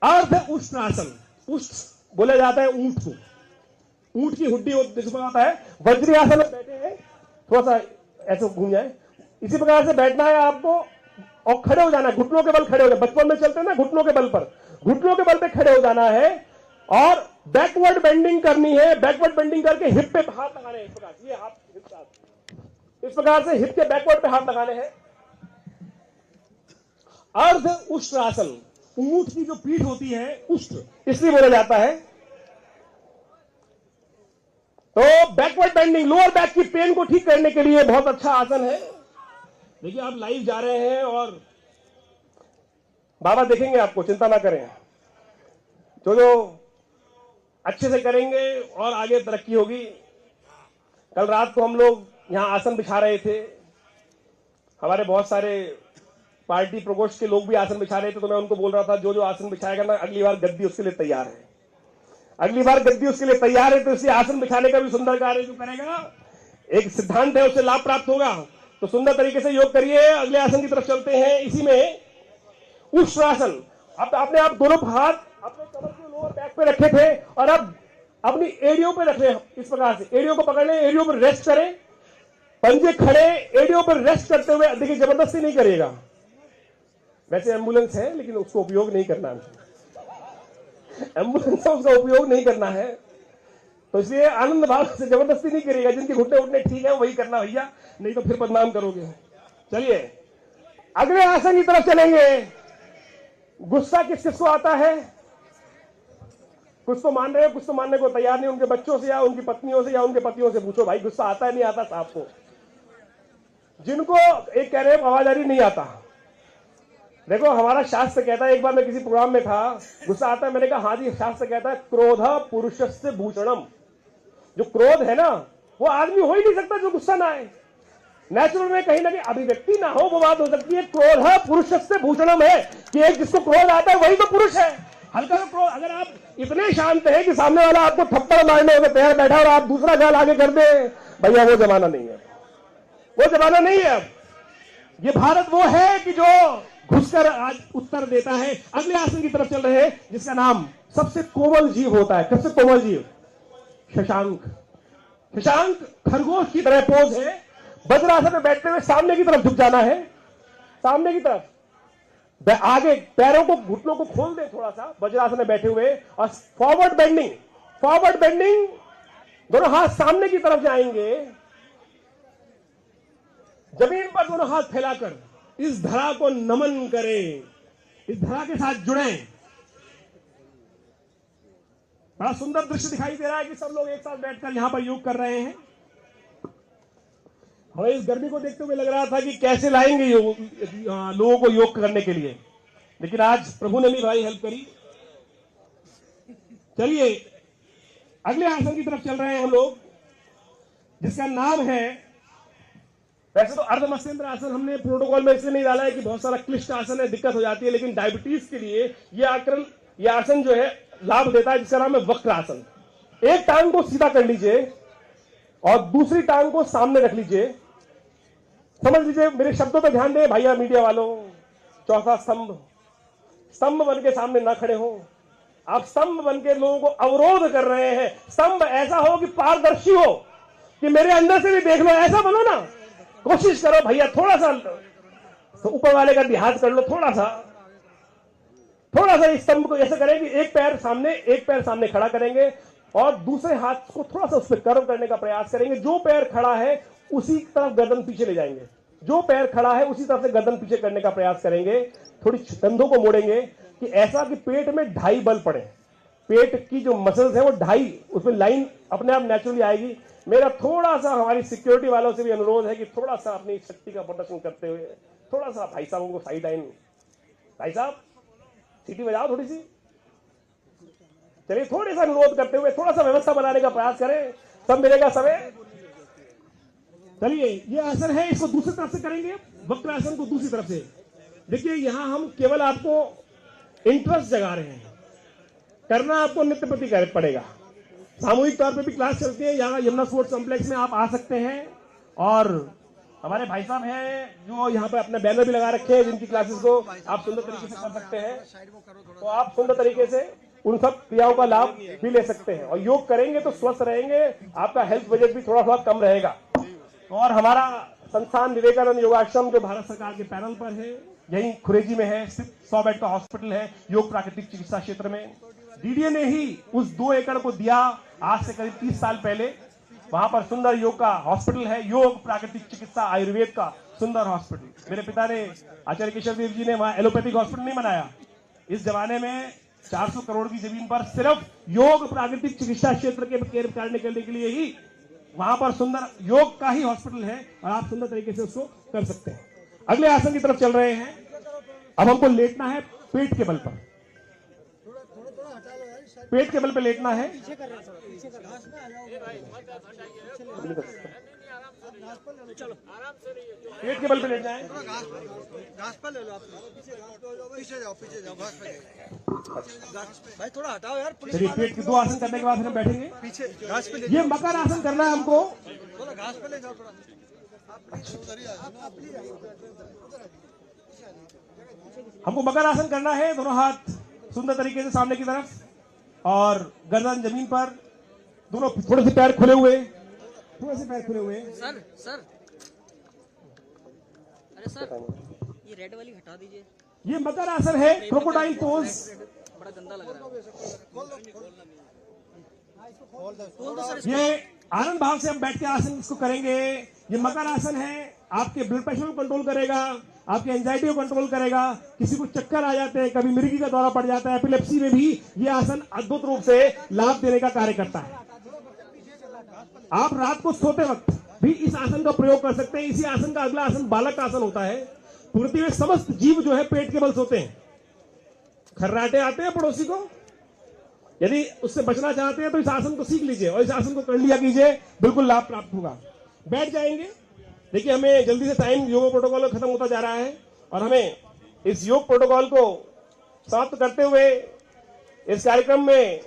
अर्ध उष्ण आसन। उष्ण बोला जाता है ऊंट को, ऊंट की हुड्डी जिसमें आता है। वज्री आसन में बैठे हैं, थोड़ा सा ऐसे घूम जाए, इसी प्रकार से बैठना है आपको और खड़े हो जाना है, घुटनों के बल खड़े हो जाए। बचपन में चलते हैं ना घुटनों के बल पर, घुटनों के बल पे खड़े हो जाना है और बैकवर्ड बेंडिंग करनी है। बैकवर्ड बेंडिंग करके हिप पे हाथ लगाने हैं, इस प्रकार ये हाथ इस प्रकार से हिप के बैकवर्ड पे हाथ लगाने हैं। अर्ध उष्ण आसन, ऊंट की जो पीठ होती है उष्ण इसलिए बोला जाता है। तो बैकवर्ड बेंडिंग, लोअर बैक की पेन को ठीक करने के लिए बहुत अच्छा आसन है। देखिए आप लाइव जा रहे हैं और बाबा देखेंगे आपको, चिंता ना करें। जो अच्छे से करेंगे और आगे तरक्की होगी। कल रात को हम लोग यहां आसन बिछा रहे थे, हमारे बहुत सारे पार्टी प्रकोष्ठ के लोग भी आसन बिछा रहे थे। तो मैं उनको बोल रहा था, जो जो आसन बिछाएगा ना, अगली बार गद्दी उसके लिए तैयार है, अगली बार गद्दी उसके लिए तैयार है। तो इसी आसन बिछाने का भी सुंदर कार्य जो करेगा, एक सिद्धांत है, उससे लाभ प्राप्त होगा। तो सुंदर तरीके से योग करिए। अगले आसन की तरफ चलते हैं, इसी में उष्ट्रासन। अब आपने आप दोनों हाथ अपने कमर के लोअर बैक पे रखे थे और अब अपनी एड़ियों पे रख रहे हैं। इस प्रकार से एड़ियों को पकड़ लें, एड़ियों पर रेस्ट करें, पंजे खड़े, एड़ियों पर रेस्ट करते हुए। देखिए जबरदस्ती नहीं करिएगा, वैसे एम्बुलेंस है लेकिन उसको उपयोग नहीं करना है, एम्बुलेंस है उसका उपयोग नहीं करना है। तो इसलिए आनंद भाव से जबरदस्ती नहीं करिएगा। जिनके घुटने उठने ठीक है वही करना भैया, नहीं तो फिर बदनाम करोगे। चलिए अगले आसन की तरफ चलेंगे। गुस्सा किस किस को आता है? कुछ तो मान रहे हो, कुछ तो मानने को तैयार नहीं। उनके बच्चों से या उनकी पत्नियों से या उनके पतियों से पूछो, भाई गुस्सा आता है नहीं आता साहब को? जिनको एक कह रहे हैं आवाज आ रही नहीं आता। देखो हमारा शास्त्र कहता है, एक बार मैं किसी प्रोग्राम में था, गुस्सा आता है, मैंने कहा हाँ जी शास्त्र कहता है क्रोध पुरुषस्य भूषणम। जो क्रोध है ना वो आदमी हो ही नहीं सकता जो गुस्सा ना आए। नेचुरल में कहीं ना कहीं अभिव्यक्ति ना हो वो बात हो सकती है। क्रोध पुरुषस्य भूषणम है कि एक जिसको क्रोध आता है वही तो पुरुष है। हल्का सा क्रोध, अगर आप इतने शांत हैं कि सामने वाला आपको थप्पड़ मारने होकर तैयार बैठा और आप दूसरा गाल आगे कर दे, भैया वो जमाना नहीं है, वो जमाना नहीं है। अब ये भारत वो है कि जो घुसकर आज उत्तर देता है। अगले आसन की तरफ चल रहे हैं जिसका नाम सबसे कोमल जीव होता है। सबसे कोमल जीव शशांक। शशांक खरगोश की तरह पोज है। वज्रासन में बैठते हुए सामने की तरफ झुक जाना है, सामने की तरफ। आगे पैरों को, घुटनों को खोल दे थोड़ा सा वज्रासन में बैठे हुए, और फॉरवर्ड बेंडिंग। फॉरवर्ड बेंडिंग, दोनों हाथ सामने की तरफ जाएंगे। जमीन पर दोनों हाथ फैलाकर इस धरा को नमन करें, इस धरा के साथ जुड़ें। बड़ा सुंदर दृश्य दिखाई दे रहा है कि सब लोग एक साथ बैठकर यहां पर योग कर रहे हैं। हमें इस गर्मी को देखते हुए लग रहा था कि कैसे लाएंगे लोगों को योग करने के लिए, लेकिन आज प्रभु ने भी भाई हेल्प करी। चलिए अगले आसन की तरफ चल रहे हैं हम लोग, जिसका नाम है, वैसे तो अर्ध मत्स्येंद्र आसन हमने प्रोटोकॉल में इसलिए नहीं डाला है कि बहुत सारा क्लिष्ट आसन है, दिक्कत हो जाती है, लेकिन डायबिटीज के लिए यह आसन जो है लाभ देता है, जिसका नाम है वक्र आसन। एक टांग को सीधा कर लीजिए और दूसरी टांग को सामने रख लीजिए। समझ लीजिए, मेरे शब्दों पर ध्यान दें भैया मीडिया वालों। चौथा स्तंभ, स्तंभ बन के सामने ना खड़े हो आप, स्तंभ बन के लोगों को अवरोध कर रहे हैं। स्तंभ ऐसा हो कि पारदर्शी हो, कि मेरे अंदर से भी देख लो, ऐसा बनो ना। कोशिश करो भैया, थोड़ा सा तो ऊपर वाले का देहात कर लो, थोड़ा सा इस स्तंभ को ऐसे करें कि एक पैर सामने खड़ा करेंगे और दूसरे हाथ को थोड़ा सा उस पर कर्व करने का प्रयास करेंगे। जो पैर खड़ा है उसी तरफ गर्दन पीछे ले जाएंगे, जो पैर खड़ा है उसी तरफ से गर्दन पीछे करने का प्रयास करेंगे। थोड़ी कंधों को मोड़ेंगे कि ऐसा कि पेट में 2.5 बल पड़े। पेट की जो मसल्स है वो 2.5, उसमें लाइन अपने आप नेचुरली आएगी। मेरा थोड़ा सा हमारी सिक्योरिटी वालों से भी अनुरोध है कि थोड़ा सा अपनी शक्ति का प्रदर्शन करते हुए थोड़ा सा भाई साहब को साइड लाइन, भाई साहब सीटी बजाओ थोड़ी सी। चलिए थोड़ा सा अनुरोध करते हुए थोड़ा सा व्यवस्था बनाने का प्रयास करें। सब मिलेगा समय। चलिए ये आसन है, इसको दूसरी तरफ से करेंगे, वक्र आसन को दूसरी तरफ से। देखिए यहां हम केवल आपको इंटरेस्ट जगा रहे हैं, करना आपको नित्य प्रति पड़ेगा। सामूहिक तौर पे भी क्लास चलती है, यहाँ यमुना स्पोर्ट्स कॉम्प्लेक्स में आप आ सकते हैं। और हमारे भाई साहब हैं जो यहाँ पे अपने बैनर भी लगा रखे हैं, जिनकी क्लासेस को आप सुंदर तरीके से कर सकते हैं। तो आप सुंदर तरीके से उन सब क्रियाओं का लाभ भी ले सकते हैं। और योग करेंगे तो स्वस्थ रहेंगे, आपका हेल्थ बजट भी थोड़ा कम रहेगा। और हमारा संस्थान विवेकानंद योगाश्रम जो भारत सरकार के पैनल पर है, यही खुरेजी में है, 100 बेड का हॉस्पिटल है योग प्राकृतिक चिकित्सा क्षेत्र में। डीडीए ने ही उस 2 एकड़ को दिया आज से करीब 30 साल पहले। वहां पर सुंदर योग का हॉस्पिटल है, योग प्राकृतिक चिकित्सा आयुर्वेद का सुंदर हॉस्पिटल। मेरे पिता ने, आचार्य केशव देव जी ने वहां एलोपैथिक हॉस्पिटल नहीं बनाया। इस जमाने में 400 करोड़ की जमीन पर सिर्फ योग प्राकृतिक चिकित्सा क्षेत्र के केयर करने के लिए ही वहां पर सुंदर योग का ही हॉस्पिटल है, और आप सुंदर तरीके से उसको कर सकते हैं। अगले आसन की तरफ चल रहे हैं। अब हमको लेटना है पेट के बल पर, पेट के बल पे लेटना है। पेट के बल पे लेटना है। भाई थोड़ा हटाओ यार। चलिए पेट के 2 आसन करने के बाद हम बैठेंगे। पीछे घास पे ले, ये मकर आसन करना है हमको। थोड़ा घास पे ले जाओ थोड़ा। हमको मकर आसन करना है। दोनों हाथ सुंदर तरीके से सामने की तरफ और गर्दन जमीन पर, दोनों थोड़े से पैर खुले हुए, सर अरे सर ये रेड वाली हटा दीजिए। ये मकर आसन है, क्रोकोडाइल पोज। बड़ा गंदा लग रहा है। ये आनंद भाव से हम बैठ के आसन इसको करेंगे। ये मकर आसन है, आपके ब्लड प्रेशर को कंट्रोल करेगा, आपके एंजाइटी को कंट्रोल करेगा। किसी को चक्कर आ जाते हैं, कभी मिर्गी का दौरा पड़ जाता है, एपिलेप्सी में भी ये आसन अद्भुत रूप से लाभ देने का कार्य करता है। आप रात को सोते वक्त भी इस आसन का प्रयोग कर सकते हैं। इसी आसन का अगला आसन बालक आसन होता है। पृथ्वी में समस्त जीव जो है पेट के बल सोते हैं। खर्राटे आते हैं पड़ोसी को, यदि उससे बचना चाहते हैं तो इस आसन को सीख लीजिए और इस आसन को कर लिया कीजिए, बिल्कुल लाभ प्राप्त होगा। बैठ जाएंगे। देखिए हमें जल्दी से टाइम योग प्रोटोकॉल खत्म होता जा रहा है और हमें इस योग प्रोटोकॉल को समाप्त करते हुए इस कार्यक्रम में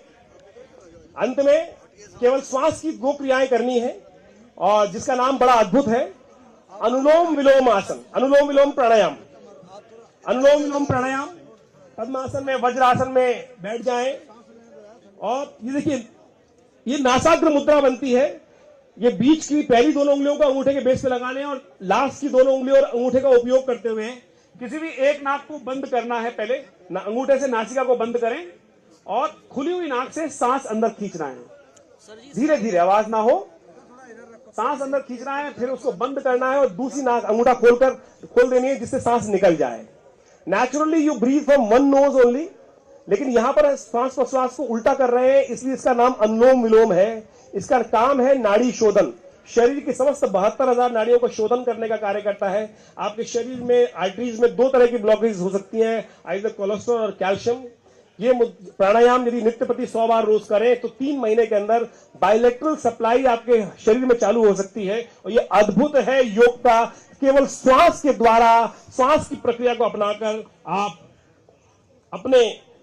अंत में केवल श्वास की 2 क्रियाएं करनी है, और जिसका नाम बड़ा अद्भुत है। अनुलोम विलोम आसन, अनुलोम विलोम प्राणायाम, अनुलोम विलोम प्राणायाम। पद्मासन में, वज्रासन में बैठ जाएं और ये देखिए, ये नासाग्र मुद्रा बनती है। ये बीच की पहली दोनों उंगलियों को अंगूठे के बेस पे लगाने और लास्ट की दोनों उंगलियों और अंगूठे का उपयोग करते हुए किसी भी एक नाक को बंद करना है। पहले अंगूठे से नासिका को बंद करें और खुली हुई नाक से सांस अंदर खींचना है, धीरे धीरे, आवाज ना हो, सांस अंदर खींचना है, फिर उसको बंद करना है और दूसरी नाक अंगूठा खोल देनी है जिससे सांस निकल जाए। Naturally you breathe from one nose only, लेकिन यहां पर श्वास प्रश्वास को उल्टा कर रहे हैं, इसलिए इसका नाम अनुलोम विलोम है। इसका काम है नाड़ी शोधन, शरीर की समस्त 72,000 नाड़ियों को शोधन करने का कार्य करता है। आपके शरीर में आर्टरीज में दो तरह की ब्लॉकेज हो सकती हैं, आइदर कोलेस्ट्रॉल और कैल्शियम। ये प्राणायाम यदि नित्य प्रति 100 बार रोज करें तो 3 महीने के अंदर बायलैटरल सप्लाई आपके शरीर में चालू हो सकती है। और ये अद्भुत है योग का, केवल श्वास के द्वारा, श्वास की प्रक्रिया को अपनाकर आप अपने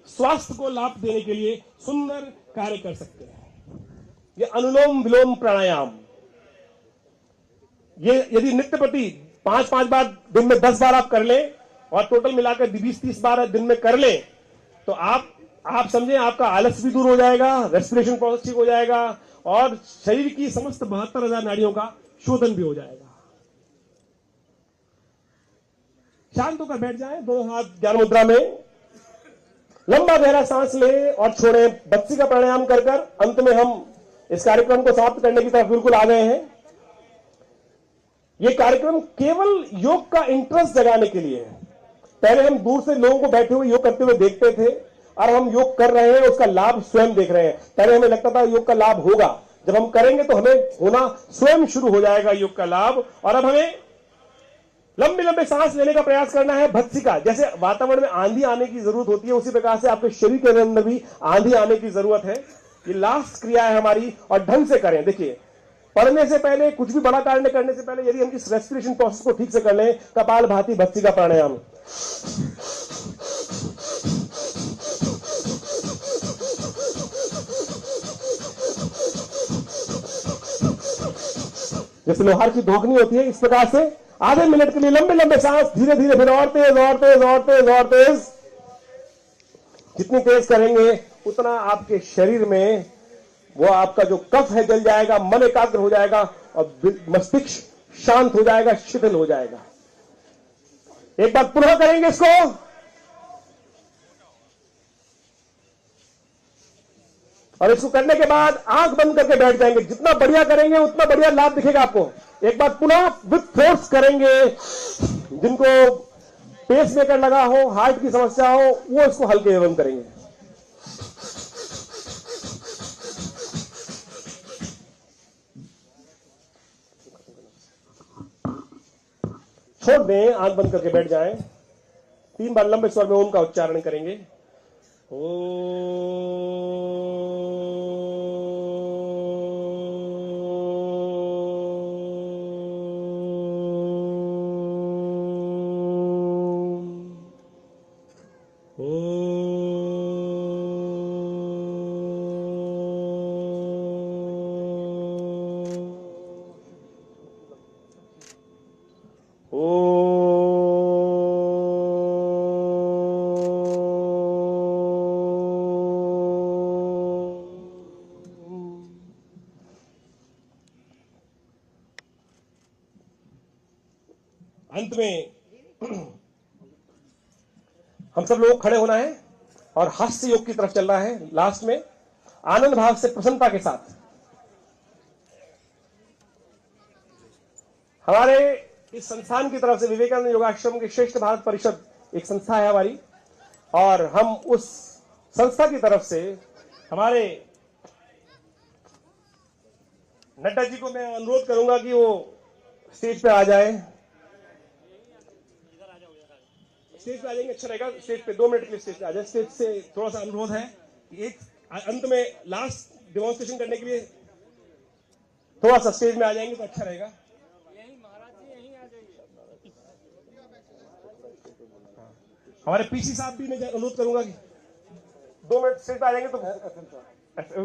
स्वास्थ्य को लाभ देने के लिए सुंदर कार्य कर सकते हैं। ये अनुलोम विलोम प्राणायाम, ये यदि नित्य प्रति 5-5 बार दिन में 10 बार आप कर लें और टोटल मिलाकर 20-30 बार दिन में कर लें तो आप समझें आपका आलस भी दूर हो जाएगा, रेस्पिरेशन प्रोसेस ठीक हो जाएगा और शरीर की समस्त 72,000 नाड़ियों का शोधन भी हो जाएगा। शांत होकर बैठ जाएं, दोनों हाथ ज्ञान मुद्रा में, लंबा गहरा सांस लें और छोड़ें। बत्सी का प्राणायाम कर अंत में हम इस कार्यक्रम को समाप्त करने की तरफ बिल्कुल आ गए हैं। यह कार्यक्रम केवल योग का इंटरेस्ट जगाने के लिए है। पहले हम दूर से लोगों को बैठे हुए योग करते हुए देखते थे और हम योग कर रहे हैं, उसका लाभ स्वयं देख रहे हैं। पहले हमें लगता था योग का लाभ होगा, जब हम करेंगे तो हमें होना स्वयं शुरू हो जाएगा योग का लाभ। और अब हमें लंबे लंबे सांस लेने का प्रयास करना है। भत्सिका, जैसे वातावरण में आंधी आने की जरूरत होती है, उसी प्रकार से आपके शरीर के अंदर भी आंधी आने की जरूरत है। ये लास्ट क्रिया है हमारी और ढंग से करें। देखिए, पढ़ने से पहले, कुछ भी बड़ा कार्य करने से पहले यदि हम इस रेस्पिरेशन प्रोसेस को ठीक से कर लें, कपालभाति भत्सिका प्राणायाम, जैसे लोहार की धोखनी होती है, इस प्रकार से आधे मिनट के लिए लंबे लंबे सांस, धीरे धीरे, फिर और तेज और तेज और तेज और तेज। जितनी तेज करेंगे उतना आपके शरीर में वो आपका जो कफ है जल जाएगा, मन एकाग्र हो जाएगा और मस्तिष्क शांत हो जाएगा, शिथिल हो जाएगा। एक बार पुनः करेंगे इसको। और इसको करने के बाद आंख बंद करके बैठ जाएंगे। जितना बढ़िया करेंगे उतना बढ़िया लाभ दिखेगा आपको। एक बार पुनः विथ फोर्स करेंगे। जिनको पेस मेकर लगा हो, हार्ट की समस्या हो, वो इसको हल्के एवं करेंगे। छोड़ दें, आंख बंद करके बैठ जाएं। 3 बार लंबे स्वर में ओम का उच्चारण करेंगे। अंत में हम सब लोग खड़े होना है और हास्य योग की तरफ चलना है। लास्ट में आनंद भाव से, प्रसन्नता के साथ। हमारे इस संस्थान की तरफ से, विवेकानंद योगाश्रम की श्रेष्ठ भारत परिषद एक संस्था है हमारी, और हम उस संस्था की तरफ से हमारे नड्डा जी को मैं अनुरोध करूंगा कि वो स्टेज पे आ जाए। स्टेज पे आ जाएंगे, अच्छा रहेगा। स्टेज पे 2 मिनट के लिए स्टेज पे आ जाए। स्टेज से थोड़ा सा अनुरोध है कि एक अंत में लास्ट डेमोन्स्ट्रेशन करने के लिए थोड़ा सा स्टेज में आ जाएंगे तो अच्छा रहेगा। हमारे पीसी साहब भी मैं अनुरोध करूंगा कि 2 मिनट स्टेज पे आ जाएंगे तो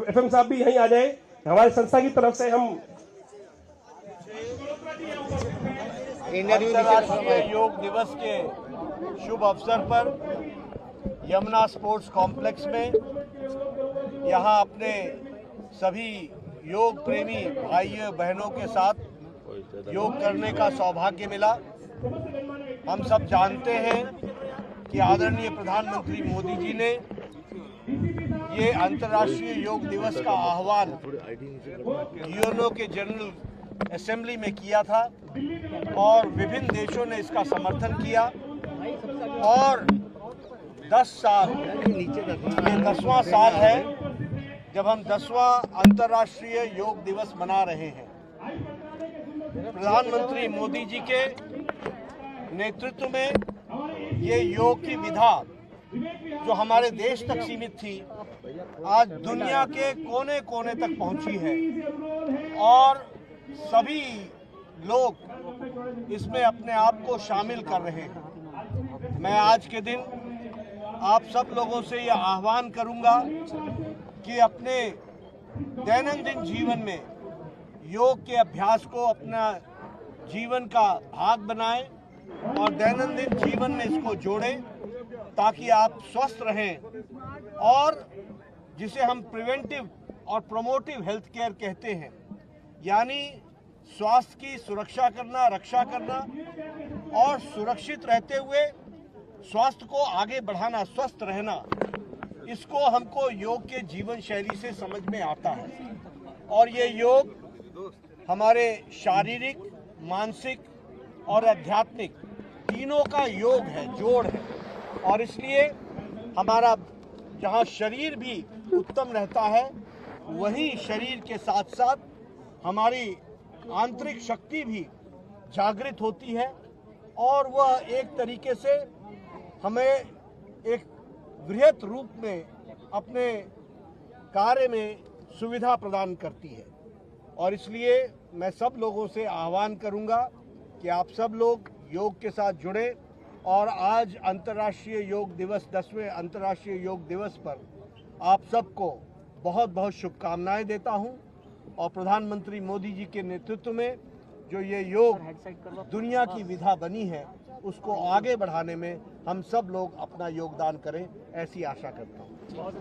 एफएम साहब भी यहीं आ जाए। हमारी संस्था की तरफ से हम अंतर्राष्ट्रीय योग दिवस के शुभ अवसर पर यमुना स्पोर्ट्स कॉम्प्लेक्स में यहाँ अपने सभी योग प्रेमी भाइयों बहनों के साथ योग करने का सौभाग्य मिला। हम सब जानते हैं कि आदरणीय प्रधानमंत्री मोदी जी ने ये अंतर्राष्ट्रीय योग दिवस का आह्वान यूएनओ के जनरल असेंबली में किया था और विभिन्न देशों ने इसका समर्थन किया और 10 साल, ये 10वां साल है जब हम 10वां अंतर्राष्ट्रीय योग दिवस मना रहे हैं। प्रधानमंत्री मोदी जी के नेतृत्व में ये योग की विधा जो हमारे देश तक सीमित थी आज दुनिया के कोने कोने तक पहुंची है और सभी लोग इसमें अपने आप को शामिल कर रहे हैं। मैं आज के दिन आप सब लोगों से यह आह्वान करूंगा कि अपने दैनंदिन जीवन में योग के अभ्यास को अपना जीवन का भाग बनाएं और दैनंदिन जीवन में इसको जोड़ें ताकि आप स्वस्थ रहें और जिसे हम प्रिवेंटिव और प्रोमोटिव हेल्थ केयर कहते हैं, यानी स्वास्थ्य की सुरक्षा करना, रक्षा करना और सुरक्षित रहते हुए स्वास्थ्य को आगे बढ़ाना, स्वस्थ रहना, इसको हमको योग के जीवन शैली से समझ में आता है। और ये योग हमारे शारीरिक, मानसिक और आध्यात्मिक तीनों का योग है, जोड़ है और इसलिए हमारा जहाँ शरीर भी उत्तम रहता है वहीं शरीर के साथ साथ हमारी आंतरिक शक्ति भी जागृत होती है और वह एक तरीके से हमें एक वृहत रूप में अपने कार्य में सुविधा प्रदान करती है। और इसलिए मैं सब लोगों से आह्वान करूंगा कि आप सब लोग योग के साथ जुड़े और आज अंतर्राष्ट्रीय योग दिवस 10वें अंतर्राष्ट्रीय योग दिवस पर आप सबको बहुत बहुत शुभकामनाएं देता हूं और प्रधानमंत्री मोदी जी के नेतृत्व में जो ये योग दुनिया की विधा बनी है उसको आगे बढ़ाने में हम सब लोग अपना योगदान करें, ऐसी आशा करता हूं।